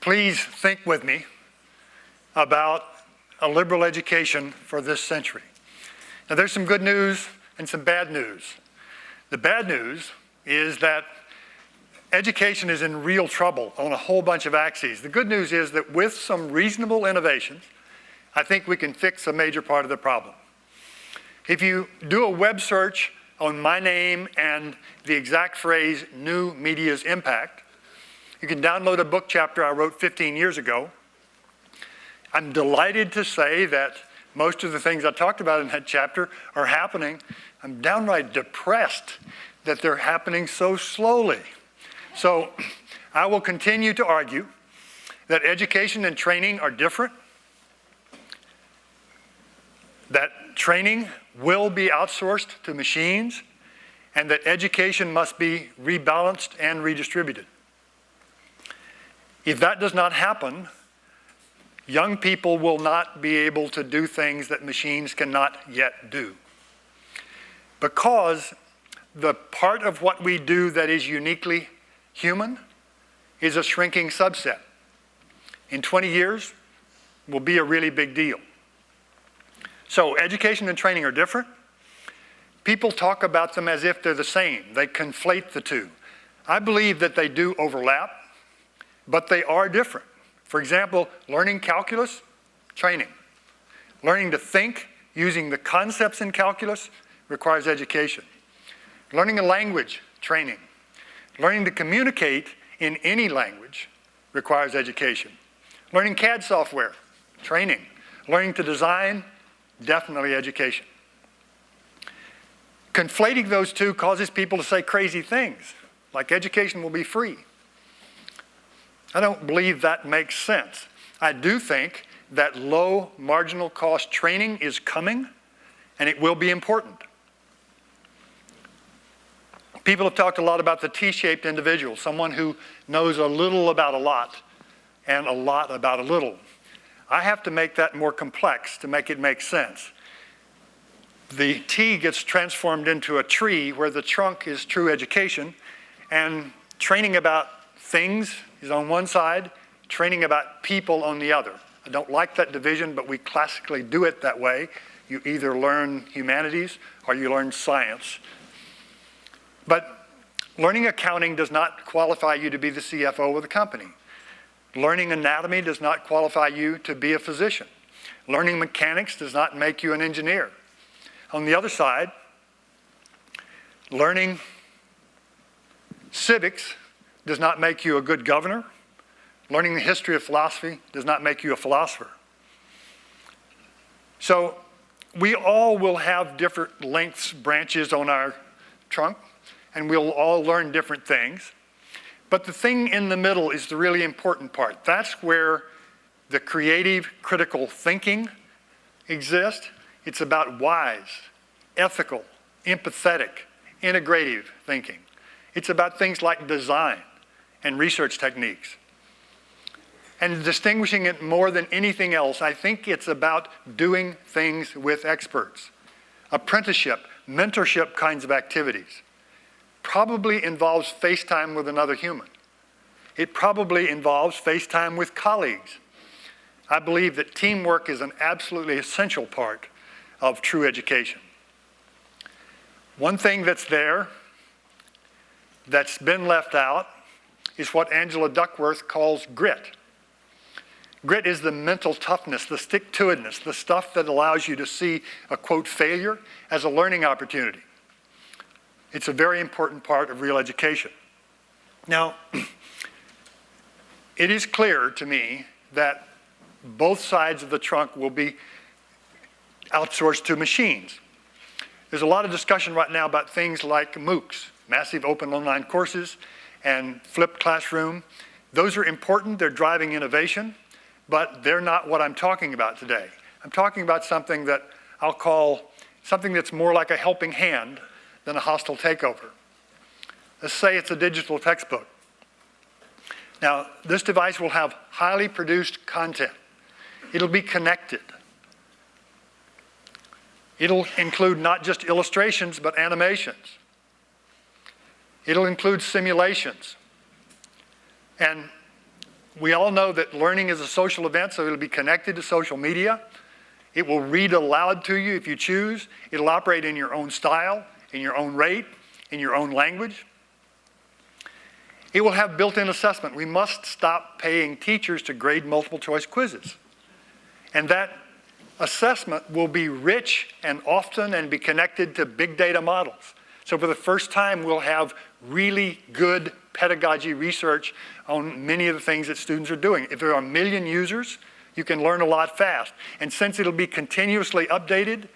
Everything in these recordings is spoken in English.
please think with me about a liberal education for this century. Now, there's some good news and some bad news. The bad news is that education is in real trouble on a whole bunch of axes. The good news is that with some reasonable innovations, I think we can fix a major part of the problem. If you do a web search on my name and the exact phrase, new media's impact, you can download a book chapter I wrote 15 years ago. I'm delighted to say that most of the things I talked about in that chapter are happening. I'm downright depressed that they're happening so slowly. So I will continue to argue that education and training are different, that training will be outsourced to machines, and that education must be rebalanced and redistributed. If that does not happen, young people will not be able to do things that machines cannot yet do. Because the part of what we do that is uniquely human is a shrinking subset. In 20 years, will be a really big deal. So education and training are different. People talk about them as if they're the same. They conflate the two. I believe that they do overlap, but they are different. For example, learning calculus, training. Learning to think using the concepts in calculus requires education. Learning a language, training. Learning to communicate in any language requires education. Learning CAD software, training. Learning to design, definitely education. Conflating those two causes people to say crazy things, like education will be free. I don't believe that makes sense. I do think that low marginal cost training is coming, and it will be important. People have talked a lot about the T-shaped individual, someone who knows a little about a lot and a lot about a little. I have to make that more complex to make it make sense. The T gets transformed into a tree where the trunk is true education, and training about things is on one side, training about people on the other. I don't like that division, but we classically do it that way. You either learn humanities or you learn science. But learning accounting does not qualify you to be the CFO of the company. Learning anatomy does not qualify you to be a physician. Learning mechanics does not make you an engineer. On the other side, learning civics does not make you a good governor. Learning the history of philosophy does not make you a philosopher. So we all will have different lengths, branches on our trunk, and we'll all learn different things. But the thing in the middle is the really important part. That's where the creative, critical thinking exists. It's about wise, ethical, empathetic, integrative thinking. It's about things like design and research techniques. And distinguishing it more than anything else, I think it's about doing things with experts. Apprenticeship, mentorship kinds of activities. Probably involves face time with another human. It probably involves face time with colleagues. I believe that teamwork is an absolutely essential part of true education. One thing that's there that's been left out is what Angela Duckworth calls grit. Grit is the mental toughness, the stick-to-itness, the stuff that allows you to see a, quote, failure as a learning opportunity. It's a very important part of real education. Now, it is clear to me that both sides of the trunk will be outsourced to machines. There's a lot of discussion right now about things like MOOCs, massive open online courses, and flipped classroom. Those are important, they're driving innovation, but they're not what I'm talking about today. I'm talking about something that I'll call something that's more like a helping hand than a hostile takeover. Let's say it's a digital textbook. Now, this device will have highly produced content. It'll be connected. It'll include not just illustrations, but animations. It'll include simulations. And We all know that learning is a social event, so it'll be connected to social media. It will read aloud to you if you choose. It'll operate in your own style, in your own rate, in your own language. It will have built-in assessment. We must stop paying teachers to grade multiple choice quizzes. And that assessment will be rich and often and be connected to big data models. So for the first time, we'll have really good pedagogy research on many of the things that students are doing. If there are 1 million users, you can learn a lot fast. And since it'll be continuously updated,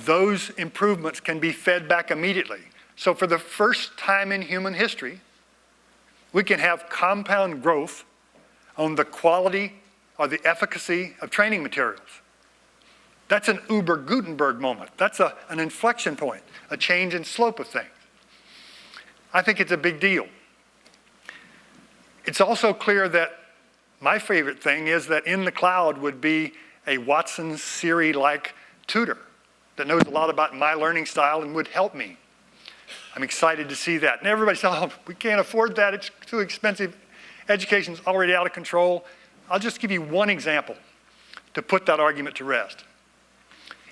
those improvements can be fed back immediately. So for the first time in human history, we can have compound growth on the quality or the efficacy of training materials. That's an Uber Gutenberg moment. That's an inflection point, a change in slope of things. I think it's a big deal. It's also clear that my favorite thing is that in the cloud would be a Watson Siri-like tutor that knows a lot about my learning style and would help me. I'm excited to see that. And everybody says, oh, we can't afford that, it's too expensive. Education's already out of control. I'll just give you one example to put that argument to rest.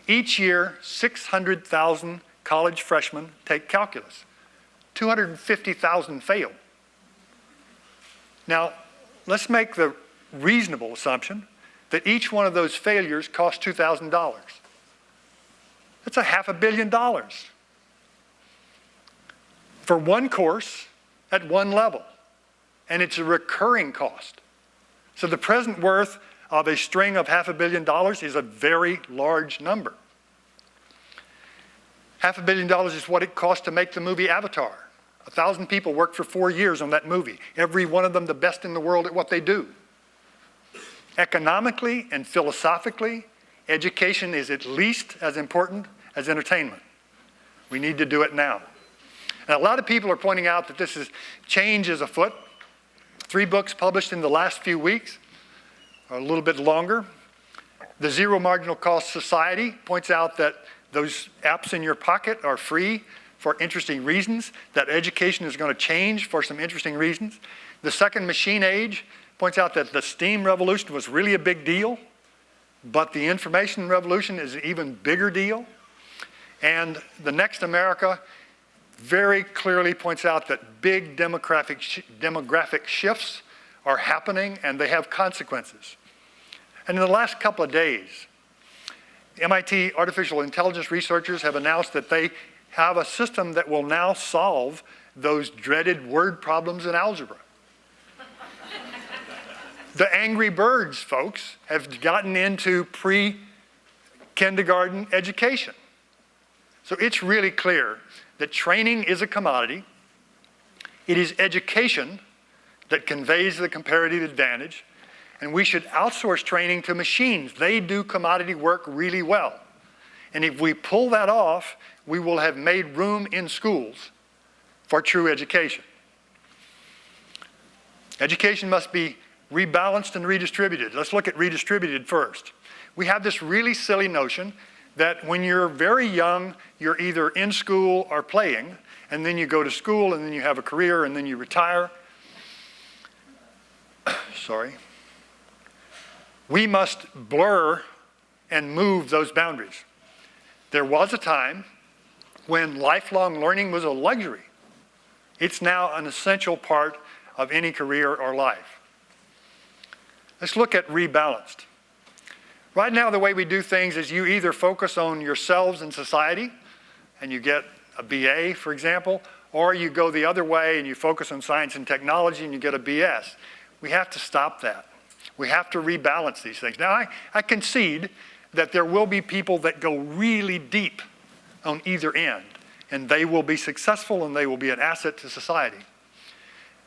Each year, 600,000 college freshmen take calculus. 250,000 fail. Now, let's make the reasonable assumption that each one of those failures costs $2,000. That's $500 million for one course at one level, and it's a recurring cost. So the present worth of a string of $500 million is a very large number. $500 million is what it cost to make the movie Avatar. 1,000 people worked for 4 years on that movie, every one of them the best in the world at what they do. Economically and philosophically, education is at least as important as entertainment. We need to do it now. And a lot of people are pointing out that this is change is afoot. 3 books published in the last few weeks, or a little bit longer. The Zero Marginal Cost Society points out that those apps in your pocket are free for interesting reasons, that education is going to change for some interesting reasons. The second machine age points out that the steam revolution was really a big deal, but the information revolution is an even bigger deal. And the next America very clearly points out that big demographic shifts are happening and they have consequences. And in the last couple of days, MIT artificial intelligence researchers have announced that they have a system that will now solve those dreaded word problems in algebra. The Angry Birds folks have gotten into pre-kindergarten education. So it's really clear that training is a commodity. It is education that conveys the comparative advantage, and we should outsource training to machines. They do commodity work really well. And if we pull that off, we will have made room in schools for true education. Education must be rebalanced and redistributed. Let's look at redistributed first. We have this really silly notion that when you're very young, you're either in school or playing, and then you go to school, and then you have a career, and then you retire. Sorry. We must blur and move those boundaries. There was a time when lifelong learning was a luxury. It's now an essential part of any career or life. Let's look at rebalanced. Right now, the way we do things is you either focus on yourselves and society, and you get a BA, for example, or you go the other way and you focus on science and technology and you get a BS. We have to stop that. We have to rebalance these things. Now, I concede that there will be people that go really deep on either end, and they will be successful and they will be an asset to society.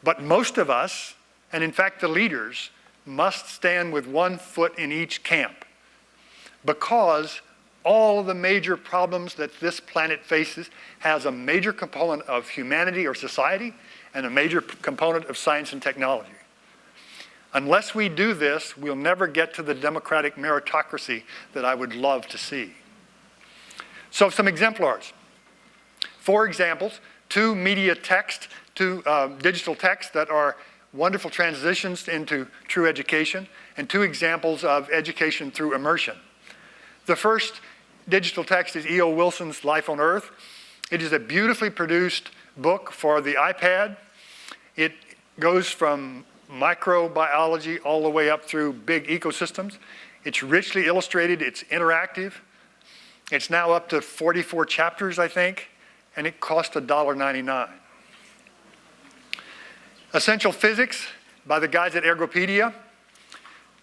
But most of us, and in fact the leaders, must stand with one foot in each camp, because all of the major problems that this planet faces has a major component of humanity or society and a major component of science and technology. Unless we do this, we'll never get to the democratic meritocracy that I would love to see. So some exemplars. 4 examples, 2 digital texts that are wonderful transitions into true education, and 2 examples of education through immersion. The first digital text is E.O. Wilson's Life on Earth. It is a beautifully produced book for the iPad. It goes from microbiology all the way up through big ecosystems. It's richly illustrated, it's interactive. It's now up to 44 chapters, I think, and it cost $1.99. Essential Physics by the guys at Ergopedia.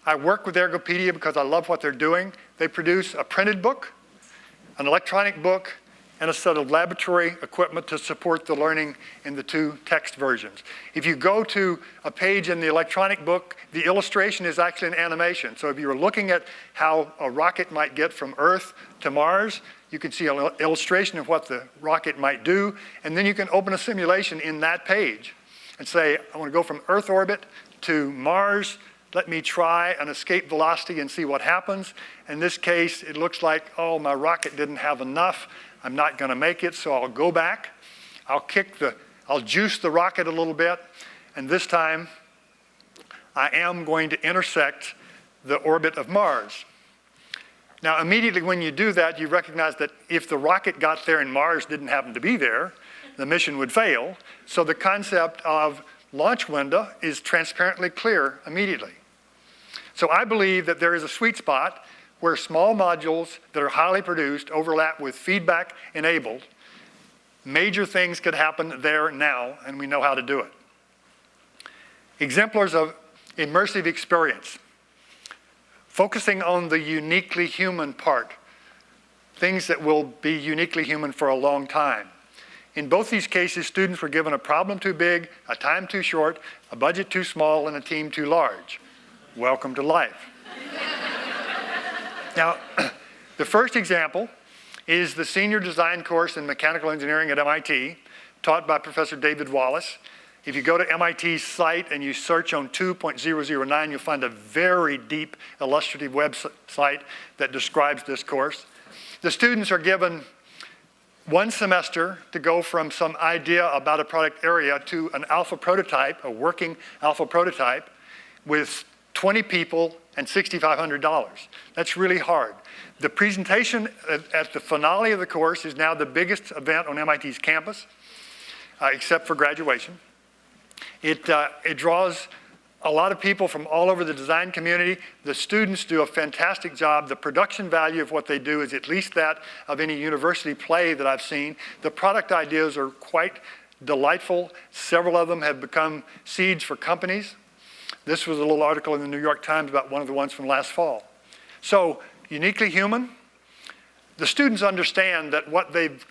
I work with Ergopedia because I love what they're doing. They produce a printed book, an electronic book, and a set of laboratory equipment to support the learning in the 2 text versions. If you go to a page in the electronic book, the illustration is actually an animation. So if you were looking at how a rocket might get from Earth to Mars, you can see an illustration of what the rocket might do, and then you can open a simulation in that page and say, I want to go from Earth orbit to Mars. Let me try an escape velocity and see what happens. In this case, it looks like, oh, my rocket didn't have enough. I'm not going to make it, so I'll go back. I'll juice the rocket a little bit, and this time I am going to intersect the orbit of Mars. Now, immediately when you do that, you recognize that if the rocket got there and Mars didn't happen to be there, the mission would fail. So the concept of launch window is transparently clear immediately. So I believe that there is a sweet spot where small modules that are highly produced overlap with feedback enabled. Major things could happen there now, and we know how to do it. Exemplars of immersive experience. Focusing on the uniquely human part. Things that will be uniquely human for a long time. In both these cases, students were given a problem too big, a time too short, a budget too small, and a team too large. Welcome to life. Now, the first example is the senior design course in mechanical engineering at MIT, taught by Professor David Wallace. If you go to MIT's site and you search on 2.009, you'll find a very deep illustrative website that describes this course. The students are given 1 semester to go from some idea about a product area to an alpha prototype, a working alpha prototype, with 20 people and $6,500. That's really hard. The presentation at the finale of the course is now the biggest event on MIT's campus, except for graduation. It draws a lot of people from all over the design community. The students do a fantastic job. The production value of what they do is at least that of any university play that I've seen. The product ideas are quite delightful. Several of them have become seeds for companies. This was a little article in the New York Times about one of the ones from last fall. So, uniquely human. The students understand that what they've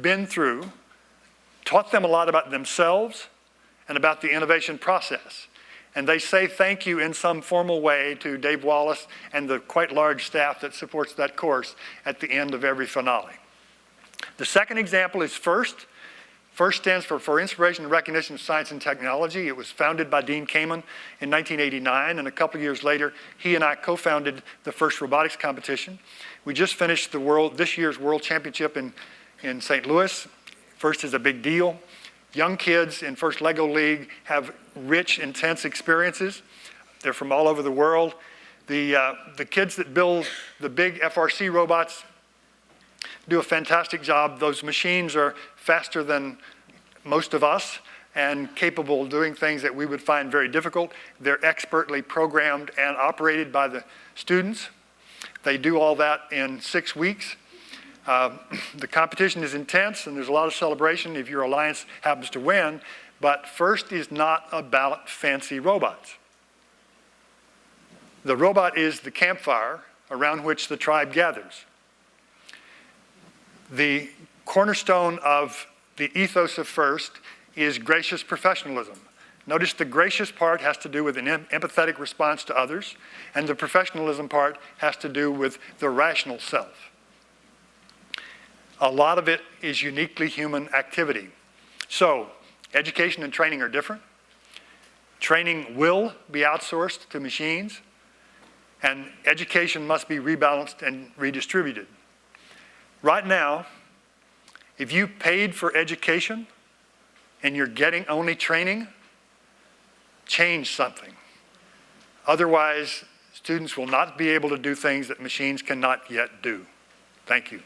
been through taught them a lot about themselves and about the innovation process. And they say thank you in some formal way to Dave Wallace and the quite large staff that supports that course at the end of every finale. The second example is FIRST. FIRST stands for Inspiration and Recognition of Science and Technology. It was founded by Dean Kamen in 1989, and a couple of years later, he and I co-founded the FIRST robotics competition. We just finished this year's World Championship in St. Louis. FIRST is a big deal. Young kids in FIRST Lego League have rich, intense experiences. They're from all over the world. The kids that build the big FRC robots do a fantastic job. Those machines are faster than most of us and capable of doing things that we would find very difficult. They're expertly programmed and operated by the students. They do all that in 6 weeks. The competition is intense and there's a lot of celebration if your alliance happens to win, but FIRST is not about fancy robots. The robot is the campfire around which the tribe gathers. The cornerstone of the ethos of FIRST is gracious professionalism. Notice the gracious part has to do with an empathetic response to others, and the professionalism part has to do with the rational self. A lot of it is uniquely human activity. So, education and training are different. Training will be outsourced to machines, and education must be rebalanced and redistributed. Right now, if you paid for education and you're getting only training, change something. Otherwise, students will not be able to do things that machines cannot yet do. Thank you.